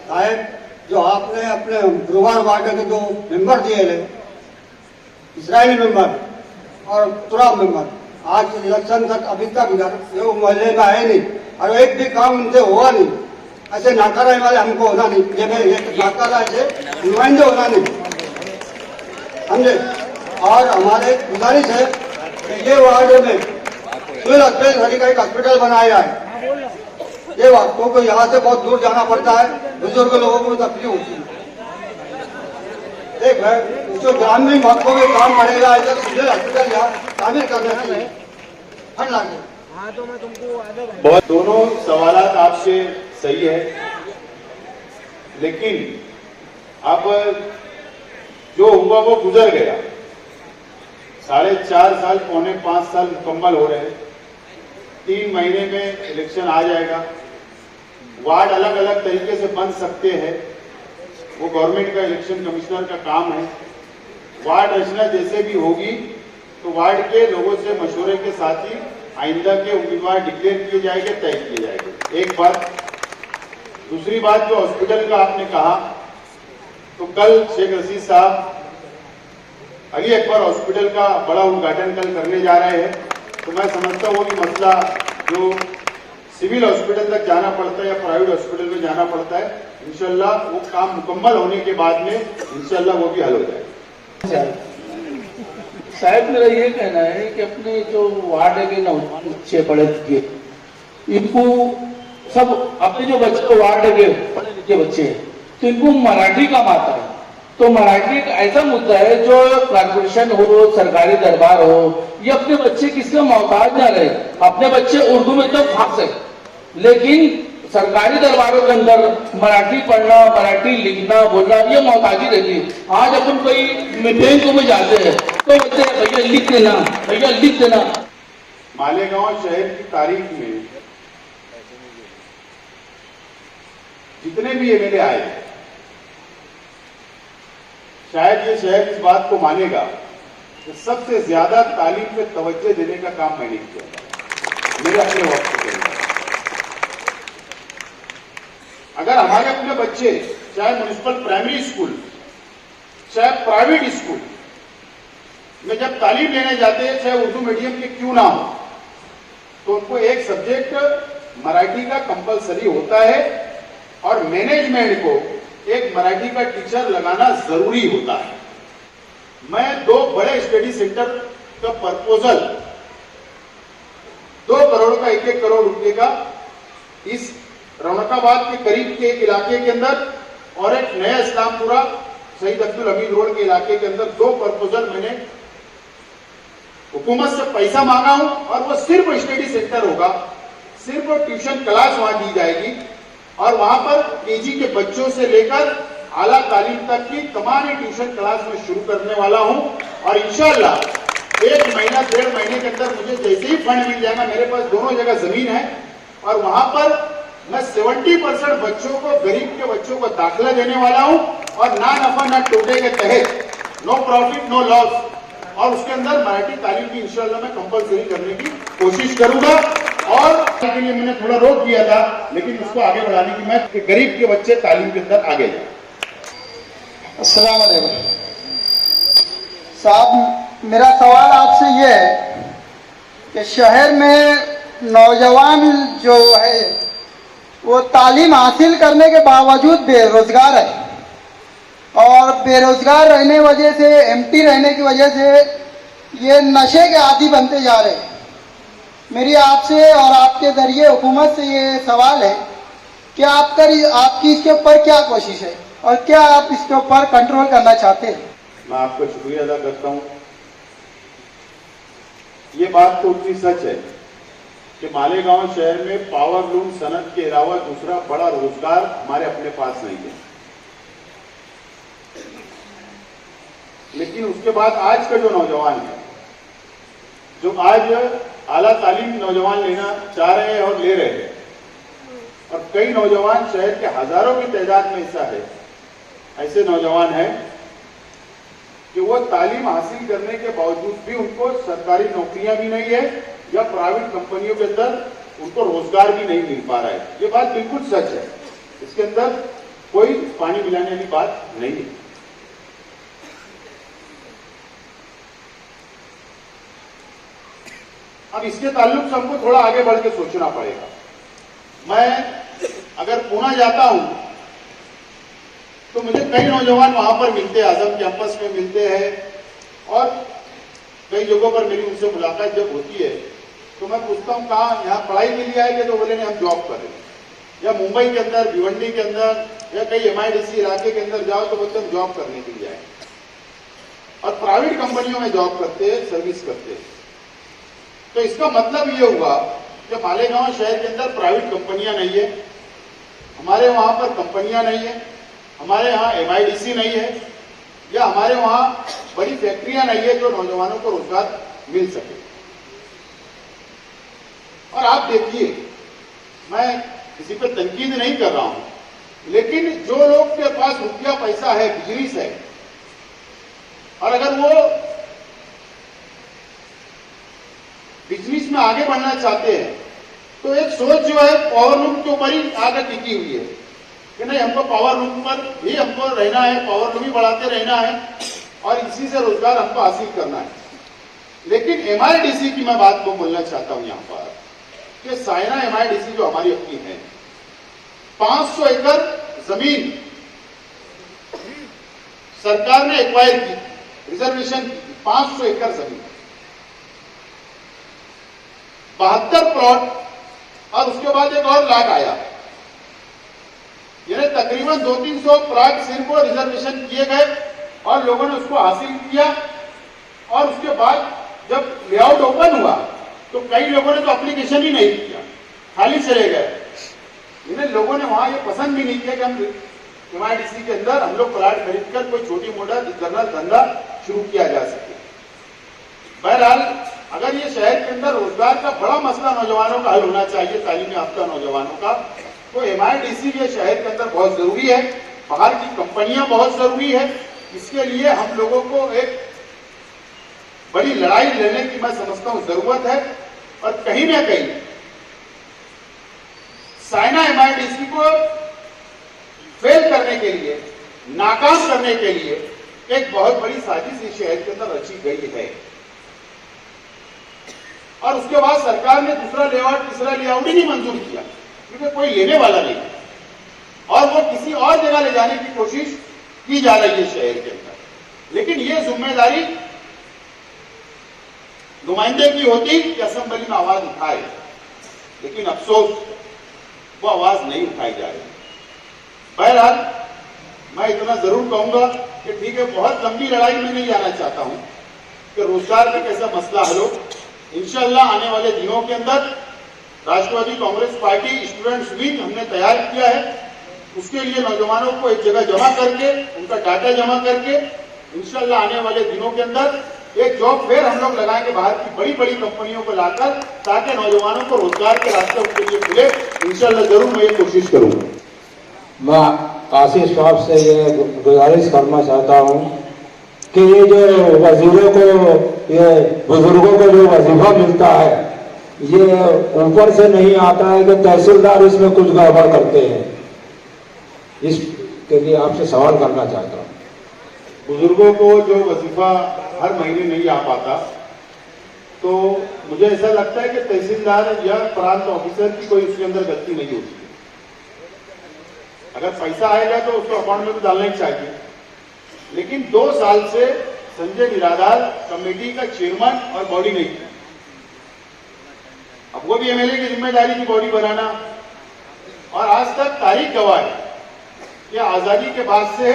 साहब जो आपने अपने गुरुवार वार्ड के दो मेंबर दिए थे, इसराइली मेंबर और तुराब मेंबर, आज इलेक्शन तक अभी तक इधर ये मोहल्ले में आए नहीं और एक भी काम उनसे हुआ नहीं। ऐसे नाकारा वाले हमको होना नहीं, ये नाकारा ऐसे नुमाइंदे होना नहीं, समझे। और हमारे गुजारिश है कि ये वार्ड में सिविल हॉस्पिटल का एक हॉस्पिटल बनाया है। ये वास्तव को यहाँ से बहुत दूर जाना पड़ता है, बुजुर्ग लोगों को तकलीफ होती है। देख भाई जो ग्रामीण भागों में काम पड़ेगा, ऐसा सिविल हॉस्पिटल यहाँ शामिल करना चाहिए। फंड लागे। हाँ तो मैं तुमको बहुत दोनों सवालात आपसे सही है, लेकिन अब जो हुआ वो गुजर गया। 4.5 साल पौने 5 साल मुकम्मल हो रहे हैं। 3 महीने में इलेक्शन आ जाएगा। वार्ड अलग अलग तरीके से बन सकते हैं, वो गवर्नमेंट का इलेक्शन कमिश्नर का काम है। वार्ड रचना जैसे भी होगी तो वार्ड के लोगों से मशवरे के साथ ही आइंदा के उम्मीदवार डिक्लेयर किए जाएंगे, तय किए जाएंगे। एक बात। दूसरी बात, जो हॉस्पिटल का आपने कहा, तो कल शेख रशीद साहब अली अकबर हॉस्पिटल का बड़ा उद्घाटन कल करने जा रहे हैं। तो मैं समझता हूँ कि मसला जो सिविल हॉस्पिटल तक जाना पड़ता है या प्राइवेट हॉस्पिटल में जाना पड़ता है, इंशाल्लाह वो काम मुकम्मल होने के बाद में इंशाल्लाह वो भी हल हो जाएगा। साहब मेरा ये कहना है कि अपने जो वार्ड के बच्चे पढ़े लिखे, इनको सब अपने जो बच्चे वार्ड के पढ़े लिखे बच्चे हैं, तो इनको मराठी काम आता है। तो मराठी एक ऐसा मुद्दा है जो कॉर्पोरेशन हो, सरकारी दरबार हो, ये अपने बच्चे किसका मोहताज ना रहे। अपने बच्चे उर्दू में तो फास है, लेकिन सरकारी दरबारों के अंदर मराठी पढ़ना, मराठी लिखना, बोलना, ये मोहताजी रहती है। आज अपन कोई बैंक में जाते हैं तो बोलते हैं भैया लिख देना, भैया लिख देना। मालेगांव शहर की तारीख में जितने भी एमएलए आए, शायद ये शहर इस बात को मानेगा कि सबसे ज्यादा तालीम पे तवज्जो देने का काम मैंने किया मेरे अपने वक्त के अंदर। अगर हमारे अपने बच्चे चाहे म्युनिसिपल प्राइमरी स्कूल, चाहे प्राइवेट स्कूल में जब तालीम लेने जाते हैं, चाहे उर्दू मीडियम के क्यों ना हो, तो उनको एक सब्जेक्ट मराठी का कंपलसरी होता है और मैनेजमेंट को एक मराठी का टीचर लगाना जरूरी होता है। मैं 2 बड़े स्टडी सेंटर का प्रपोजल 2 करोड़ का 1-1 करोड़ रुपए का इस रौनकाबाद के करीब के एक इलाके के अंदर और एक नया इस्लामपुरा शहीद अब्दुल हमीद रोड के इलाके के अंदर 2 प्रपोजल मैंने हुकूमत से पैसा मांगा हूं और वो सिर्फ स्टडी सेंटर होगा, सिर्फ ट्यूशन क्लास वहां दी जाएगी और वहां पर केजी के बच्चों से लेकर आला तालीम तक की तमाम ट्यूशन क्लास में शुरू करने वाला हूं। और इंशाअल्लाह 1 महीना 1.5 महीने के अंदर मुझे जैसे ही फंड मिल जाएगा, मेरे पास दोनों जगह जमीन है और वहां पर मैं 70% बच्चों को, गरीब के बच्चों को दाखिला देने वाला हूं और ना नफा ना टोटे के तहत, नो प्रॉफिट नो लॉस, और उसके अंदर मराठी तालीम की इंशाअल्लाह मैं कंपलसरी करने की कोशिश करूंगा। और के लिए मैंने थोड़ा रोक दिया था, लेकिन उसको आगे बढ़ाने की मैं कि गरीब के बच्चे तालीम के अंदर आगे जाए। अस्सलाम वालेकुम साहब, मेरा सवाल आपसे ये है कि शहर में नौजवान जो है वो तालीम हासिल करने के बावजूद बेरोजगार है और बेरोजगार रहने वजह से, एम्प्टी रहने की वजह से ये नशे के आदी बनते जा रहे हैं। मेरी आपसे और आपके जरिए हुकूमत से ये सवाल है कि आपकी इसके ऊपर क्या कोशिश है और क्या आप इसके ऊपर कंट्रोल करना चाहते हैं। मैं आपका शुक्रिया अदा करता हूं। ये बात तो उतनी सच है कि मालेगांव शहर में पावर लूम सनत के अलावा दूसरा बड़ा रोजगार हमारे अपने पास नहीं है, लेकिन उसके बाद आज का जो नौजवान है, जो आज आला तालीम नौजवान लेना चाह रहे हैं और ले रहे हैं, और कई नौजवान शहर के हजारों की तादाद में ऐसा है, ऐसे नौजवान हैं कि वो तालीम हासिल करने के बावजूद भी उनको सरकारी नौकरियां भी नहीं है या प्राइवेट कंपनियों के अंदर उनको रोजगार भी नहीं मिल पा रहा है। ये बात बिल्कुल सच है। इसके अंदर कोई पानी मिलाने वाली बात नहीं है। अब इसके ताल्लुक से हमको थोड़ा आगे बढ़ के सोचना पड़ेगा। मैं अगर पुणे जाता हूं तो मुझे कई नौजवान वहां पर मिलते हैं, आजम कैंपस में मिलते हैं और कई जगहों पर मेरी उनसे मुलाकात जब होती है तो मैं पूछता हूं कहाँ यहाँ पढ़ाई के लिए आएंगे, तो बोले नहीं हम जॉब कर रहे हैं। या मुंबई के अंदर, भिवंडी के अंदर या कई MIDC इलाके के अंदर जाओ तो बोलते हम जॉब करने के लिए आए और प्राइवेट कंपनियों में जॉब करते हैं, सर्विस करते हैं। तो इसका मतलब ये हुआ कि मालेगांव शहर के अंदर प्राइवेट कंपनियां नहीं है, हमारे वहां पर कंपनियां नहीं है, हमारे यहाँ MIDC नहीं है, या हमारे वहां बड़ी फैक्ट्रियां नहीं है जो नौजवानों को रोजगार मिल सके। और आप देखिए, मैं किसी पे तनकीद नहीं कर रहा हूं, लेकिन जो लोग के पास रुपया पैसा है, बिजनेस है, और अगर वो बिजनेस में आगे बढ़ना चाहते हैं तो एक सोच जो है पावर लूम के ऊपर ही आकर टिकी हुई है कि नहीं हमको पावर लूम पर ही हमको रहना है, पावर लूम ही बढ़ाते रहना है और इसी से रोजगार हमको हासिल करना है। लेकिन MIDC की मैं बात को बोलना चाहता हूं यहां पर कि साइना MIDC जो हमारी अपनी है, 500 एकड़ जमीन सरकार ने एक्वायर की, रिजर्वेशन की, 500 एकड़ जमीन, 72 प्लॉट और उसके बाद एक और लाट आया, यानी तकरीबन 200-300 प्लॉट सिर्फ रिजर्वेशन किए गए और लोगों ने उसको हासिल किया। और उसके बाद जब लेआउट ओपन हुआ तो कई लोगों ने तो एप्लीकेशन ही नहीं किया, खाली चले गए। इन्हें लोगों ने वहां ये पसंद भी नहीं किया कि हम MIDC के अंदर हम लोग प्लाट खरीदकर कोई छोटी मोटा जनरल धंधा शुरू किया जा सके। बहरहाल अगर ये शहर के अंदर रोजगार का बड़ा मसला नौजवानों का हल होना चाहिए, तालीम याफ्ता नौजवानों का, तो MIDC ये शहर के अंदर बहुत जरूरी है। बाहर की कंपनियां बहुत जरूरी है। इसके लिए हम लोगों को एक बड़ी लड़ाई लड़ने की मैं समझता हूं जरूरत है। और कहीं ना कहीं साइना MIDC को फेल करने के लिए, नाकाम करने के लिए एक बहुत बड़ी साजिश इस शहर के अंदर रची गई है। और उसके बाद सरकार ने दूसरा लेआउट, तीसरा लेआउट ही नहीं मंजूर किया क्योंकि कोई लेने वाला नहीं है और वो किसी और जगह ले जाने की कोशिश की जा रही है शहर के अंदर। लेकिन ये जिम्मेदारी नुमाइंदे की होती कि असेंबली में आवाज उठाए, लेकिन अफसोस वो आवाज नहीं उठाई जा रही। बहरहाल मैं इतना जरूर कहूंगा कि ठीक है, बहुत लंबी लड़ाई में नहीं जाना चाहता हूं कि रोजगार का कैसा मसला हल हो। इंशाअल्लाह आने वाले दिनों के अंदर राष्ट्रवादी कांग्रेस पार्टी स्टूडेंट्स विंग हमने तैयार किया है। उसके लिए नौजवानों को एक जगह जमा करके, उनका डाटा जमा करके इंशाअल्लाह आने वाले दिनों के अंदर एक जॉब फेयर हम लोग लगाएंगे बाहर की बड़ी बड़ी कंपनियों को लाकर, ताकि नौजवानों को रोजगार के रास्ते उनके लिए खुले। इंशाअल्लाह जरूर मैं ये कोशिश करूंगा। मैं आशीष साहब से ये गुजारिश करना चाहता हूँ कि ये जो वजीरों को, ये बुजुर्गों को जो वजीफा मिलता है, ये ऊपर से नहीं आता है कि तहसीलदार इसमें कुछ गड़बड़ करते हैं। इसके लिए आपसे सवाल करना चाहता हूँ। बुजुर्गों को जो वजीफा हर महीने नहीं आ पाता, तो मुझे ऐसा लगता है कि तहसीलदार या प्रांत ऑफिसर की कोई उसके अंदर गलती नहीं होती। अगर पैसा आएगा तो उसको अकाउंट में तो डालना ही चाहिए। लेकिन 2 साल से संजय निराधार कमेटी का चेयरमैन और बॉडी नहीं है। अब वो भी MLA की जिम्मेदारी की बॉडी बनाना, और आज तक तारीख गवाह है कि आजादी के बाद से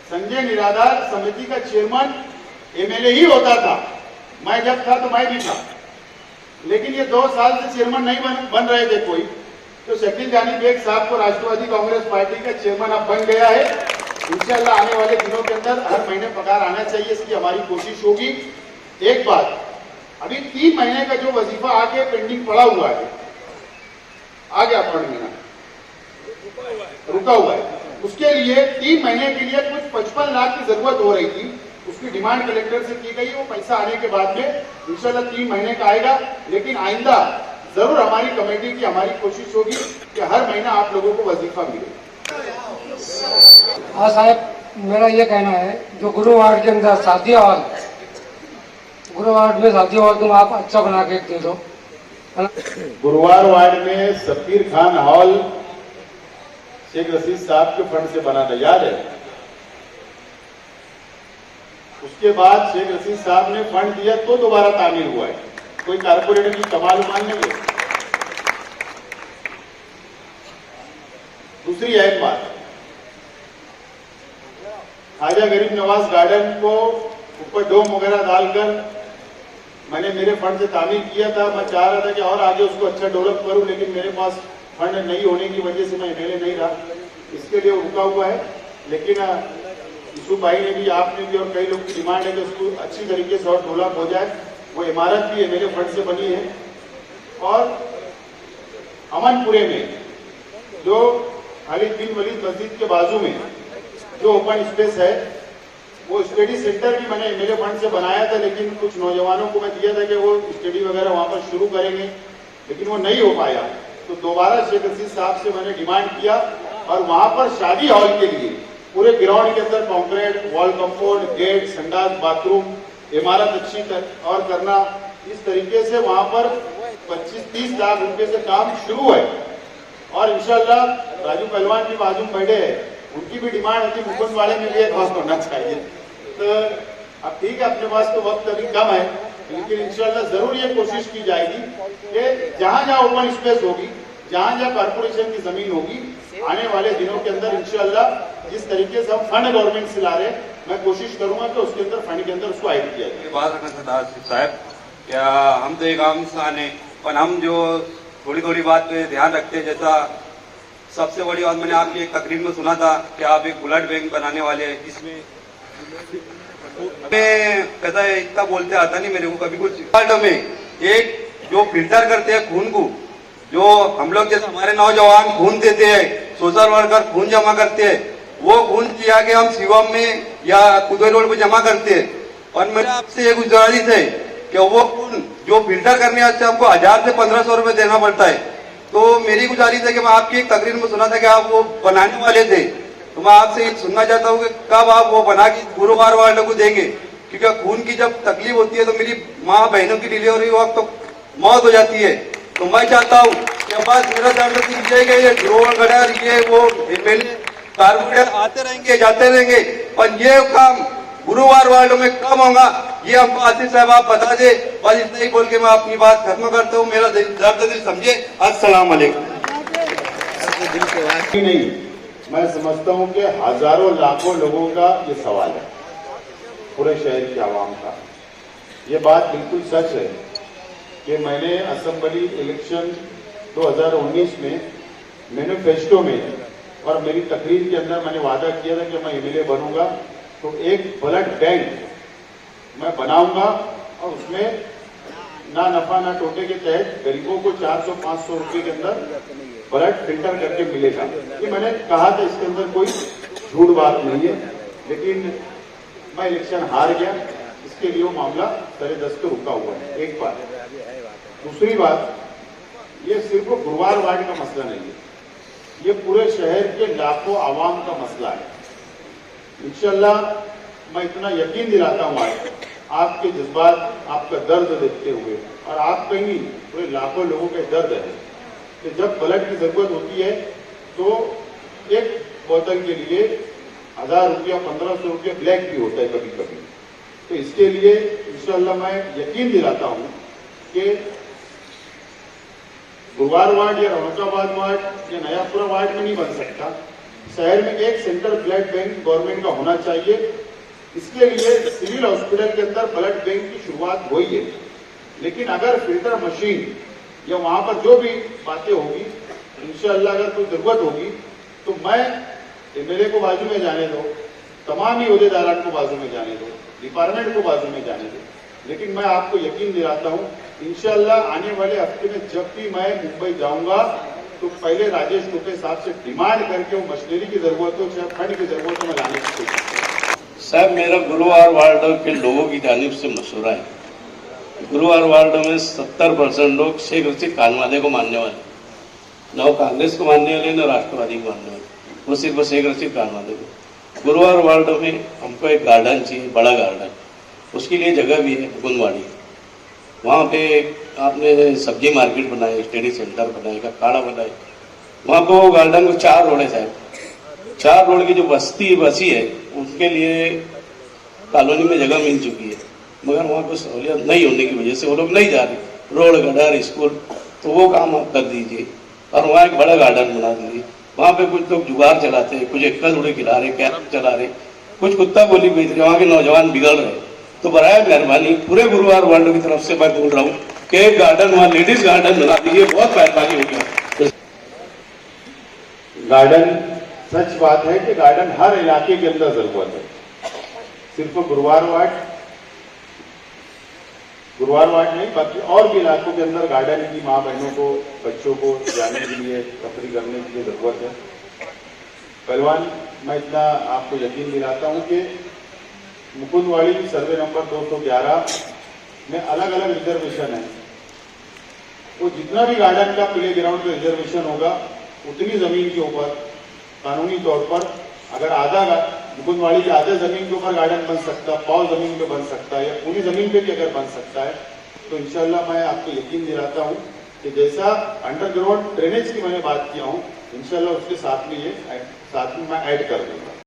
संजय निराधार समिति का चेयरमैन MLA ही होता था। मैं जब था तो मैं भी था, लेकिन ये 2 साल से चेयरमैन नहीं बन रहे थे कोई। तो शकील जानी बेग साहब को राष्ट्रवादी कांग्रेस पार्टी का चेयरमैन अब बन गया है। इंशाअल्लाह आने वाले दिनों के अंदर हर महीने पगार आना चाहिए, इसकी हमारी कोशिश होगी। एक बात, अभी 3 महीने का जो वजीफा आके पेंडिंग पड़ा हुआ है, आ गया अकाउंट में, रुका हुआ है, उसके लिए 3 महीने के लिए कुछ 55 लाख की जरूरत हो रही थी। उसकी डिमांड कलेक्टर से की गई। वो पैसा आने के बाद में इंशाअल्लाह 3 महीने का आएगा। लेकिन आइंदा जरूर हमारी कमेटी की हमारी कोशिश होगी कि हर महीना आप लोगों को वजीफा मिले। हाँ साहब, मेरा ये कहना है जो गुरु वार्ड के अंदर शादी हॉल, गुरु वार्ड में शादी हॉल तुम आप अच्छा बना के दे दो, है ना। गुरुवार वार्ड में सफीर खान हॉल शेख रशीद साहब के फंड से बना था, याद है। उसके बाद शेख रशीद साहब ने फंड दिया तो दोबारा तामीर हुआ है, कोई कारपोरेटर की कमाल मान नहीं है। दूसरी एक बात, खाजा गरीब नवाज गार्डन को ऊपर डोम वगैरह डालकर मैंने मेरे फंड से तामीर किया था। मैं चाह रहा था कि और आगे उसको अच्छा डेवलप करूं, लेकिन मेरे पास फंड नहीं होने की वजह से मैं एमएलए नहीं रहा, इसके लिए रुका हुआ है। लेकिन यूसुफ भाई ने भी, आपने भी और कई लोग की डिमांड है कि उसको अच्छी तरीके से और डेवलप हो जाए। वो इमारत भी एमएलए फंड से बनी है। और अमनपुरे में जो खालिद बिन वलीद मस्जिद के बाजू में जो ओपन स्पेस है, वो स्टडी सेंटर भी मैंने एमएलए फंड से बनाया था, लेकिन कुछ नौजवानों को मैं दिया था कि वो स्टडी वगैरह वहां पर शुरू करेंगे, लेकिन वो नहीं हो पाया। तो दोबारा शेख रशीद साहब से मैंने डिमांड किया और वहां पर शादी हॉल के लिए पूरे ग्राउंड के अंदर कॉन्क्रीट, वॉल कंपाउंड, गेट, संडास, बाथरूम, इमारत अच्छी और करना, इस तरीके से वहां पर 25-30 लाख रुपए से काम शुरू है। और इंशाल्लाह राजू पहलवान भी बाजू में बैठे हैं, उनकी भी डिमांड होती मुकुंद वाले में भी एक बात होना चाहिए। तो अब ठीक है, अपने पास तो वक्त अभी कम है, लेकिन इंशाल्लाह जरूर ये कोशिश की जाएगी कि जहां जहां ओपन स्पेस होगी, जहां जहां कारपोरेशन की जमीन होगी, आने वाले दिनों के अंदर इंशाल्लाह जिस तरीके से हम फंड गवर्नमेंट से ला रहे हैं, मैं कोशिश करूंगा कि उसके अंदर फंड के अंदर उसको ऐड किया जाए। बात रखना साहब, क्या हम तो एक आम इंसान है, पर हम जो थोड़ी थोड़ी बात पे ध्यान रखते हैं। जैसा सबसे बड़ी बात मैंने आपकी एक तकरीर में सुना था कि आप एक ब्लड बैंक बनाने वाले हैं, जिसमें कहता है इतना बोलते आता नहीं मेरे को कभी कुछ। में एक जो फिल्टर करते हैं खून को, जो हम लोग जैसे हमारे नौजवान खून देते हैं, सोशल वर्कर खून जमा करते हैं, वो खून किया के हम शिवम में या कुदे रोड पे जमा करते हैं। और मेरे आपसे ये गुजारिश है कि वो खून जो फिल्टर करने वास्ते हमको 1000 से 1500 रुपए देना पड़ता है। तो मेरी गुजारिश है कि मैं आपकी एक तकरीर में सुना था कि आप वो बनाने वाले थे, तो मैं आपसे सुनना चाहता हूँ कि कब आप वो बना के गुरुवार वालों को देंगे, क्योंकि खून की जब तकलीफ होती है तो मेरी माँ बहनों की डिलीवरी वक्त तो मौत हो जाती है। तो मैं चाहता हूँ कि बस मेरा दंड ये ड्रोन गडर ये वो एमएलए कारपोरेटर आते रहेंगे जाते रहेंगे, पर ये काम गुरुवार वार्डों में कम होगा, ये हमको आसिफ साहब आप बता दे। बस इतना ही बोल के मैं अपनी बात खत्म करता हूँ। मेरा दर्द दिल समझे। अस्सलाम वालेकुम। नहीं, मैं समझता हूँ कि हजारों लाखों लोगों का ये सवाल है, पूरे शहर की आवाम का। ये बात बिल्कुल सच है कि मैंने असेंबली इलेक्शन 2019 में मैनिफेस्टो में और मेरी तकरीर के अंदर मैंने वादा किया था कि मैं एमएलए बनूंगा तो एक ब्लड बैंक मैं बनाऊंगा और उसमें ना नफा ना टोटे के तहत गरीबों को 400-500 रुपए के अंदर ब्लड फिल्टर करके मिलेगा। ये मैंने कहा था, इसके अंदर कोई झूठ बात नहीं है, लेकिन मैं इलेक्शन हार गया, इसके लिए वो मामला सरे दस्त रुका हुआ है। एक बात। दूसरी बात, ये सिर्फ गुरुवार वार्ड का मसला नहीं है, ये पूरे शहर के लाखों आवाम का मसला है। इंशाल्लाह मैं इतना यकीन दिलाता हूँ आज आपके जज्बात, आपका दर्द देखते हुए, और आप कहीं पूरे लाखों लोगों के दर्द है कि जब ब्लड की जरूरत होती है तो एक बोतल के लिए 1000 रुपया 1500 रुपया ब्लैक भी होता है कभी कभी। तो इसके लिए इंशाल्लाह मैं यकीन दिलाता हूँ कि गुरुवार वार्ड या रौनकाबाद वार्ड या नयापुरा वार्ड में नहीं बन सकता, शहर में एक सेंट्रल ब्लड बैंक गवर्नमेंट का होना चाहिए। इसके लिए सिविल हॉस्पिटल के अंदर ब्लड बैंक की शुरुआत हुई है, लेकिन अगर फिल्टर मशीन या वहां पर जो भी बातें होगी, इंशाअल्लाह अगर कोई जरूरत होगी तो मैं एमएलए को बाजू में जाने दो, तमाम ही ओहदेदारान को बाजू में जाने दो, डिपार्टमेंट को बाजू में जाने दो, लेकिन मैं आपको यकीन दिलाता हूँ इंशाअल्लाह आने वाले हफ्ते में जब भी मैं मुंबई जाऊंगा तो पहले राजेश टोपे साहब से डिमांड करके वो मशीनरी की जरूरत हो चाहे फंड की जरूरत हो, मैं लाने की कोशिश करूंगा। साहब, मेरा गुरुवार वार्ड के लोगों की जानिब से मशवरा है, गुरुवार वार्ड में 70% लोग शेख रशीद खान वाले को मानने वाले, न वो कांग्रेस को मानने वाले न राष्ट्रवादी को मानने वाले। वो सिर्फ बस एक रसीद काटवा देंगे। गुरुवार वार्ड में हमको एक गार्डन चाहिए, बड़ा गार्डन, उसके लिए जगह भी है मुकुंदवाड़ी। वहाँ पे आपने सब्जी मार्केट बनाए, स्टडी सेंटर बनाएगा, काड़ा बनाए, वहाँ को गार्डन को 4 रोड है साहब, 4 रोड की जो बसी है उनके लिए कॉलोनी में जगह मिल चुकी है, मगर वहाँ को सहूलियत नहीं होने की वजह से वो लोग नहीं जा रहे, रोड गटर स्कूल, तो वो काम आप कर दीजिए और वहाँ एक बड़ा गार्डन बना दीजिए। वहाँ पे कुछ लोग जुगार चलाते हैं, कुछ एक्का उड़े खिला रहे, कैरम चला रहे, कुछ कुत्ता बोली बेच रहे, वहाँ के नौजवान बिगड़ रहे। तो बराए मेहरबानी पूरे गुरुवार वार्ड की तरफ से मैं बोल रहा हूँ कि एक गार्डन वहाँ लेडीज गार्डन बना दीजिए, बहुत मेहरबानी होगी। गार्डन, सच बात है कि गार्डन हर इलाके के अंदर जरूरत है, सिर्फ गुरुवार वार्ड नहीं बाकी और भी इलाकों के अंदर गार्डन की माँ बहनों को, बच्चों को जाने के लिए, तफरी करने के लिए जरूरत है। पहलवान, मैं इतना आपको यकीन दिलाता हूं कि मुकुंदवाड़ी सर्वे नंबर 211 में अलग अलग रिजर्वेशन है, वो जितना भी गार्डन का प्ले ग्राउंड का रिजर्वेशन होगा उतनी जमीन के ऊपर कानूनी तौर पर अगर आधा मुकुंदवाड़ी के आधे जमीन के ऊपर गार्डन बन सकता, पाव जमीन पे बन सकता है या पूरी जमीन पे भी अगर बन सकता है तो इंशाल्लाह मैं आपको यकीन दिलाता हूं कि जैसा अंडरग्राउंड ड्रेनेज की मैंने बात किया हूं इंशाल्लाह उसके साथ में मैं ऐड कर दूंगा।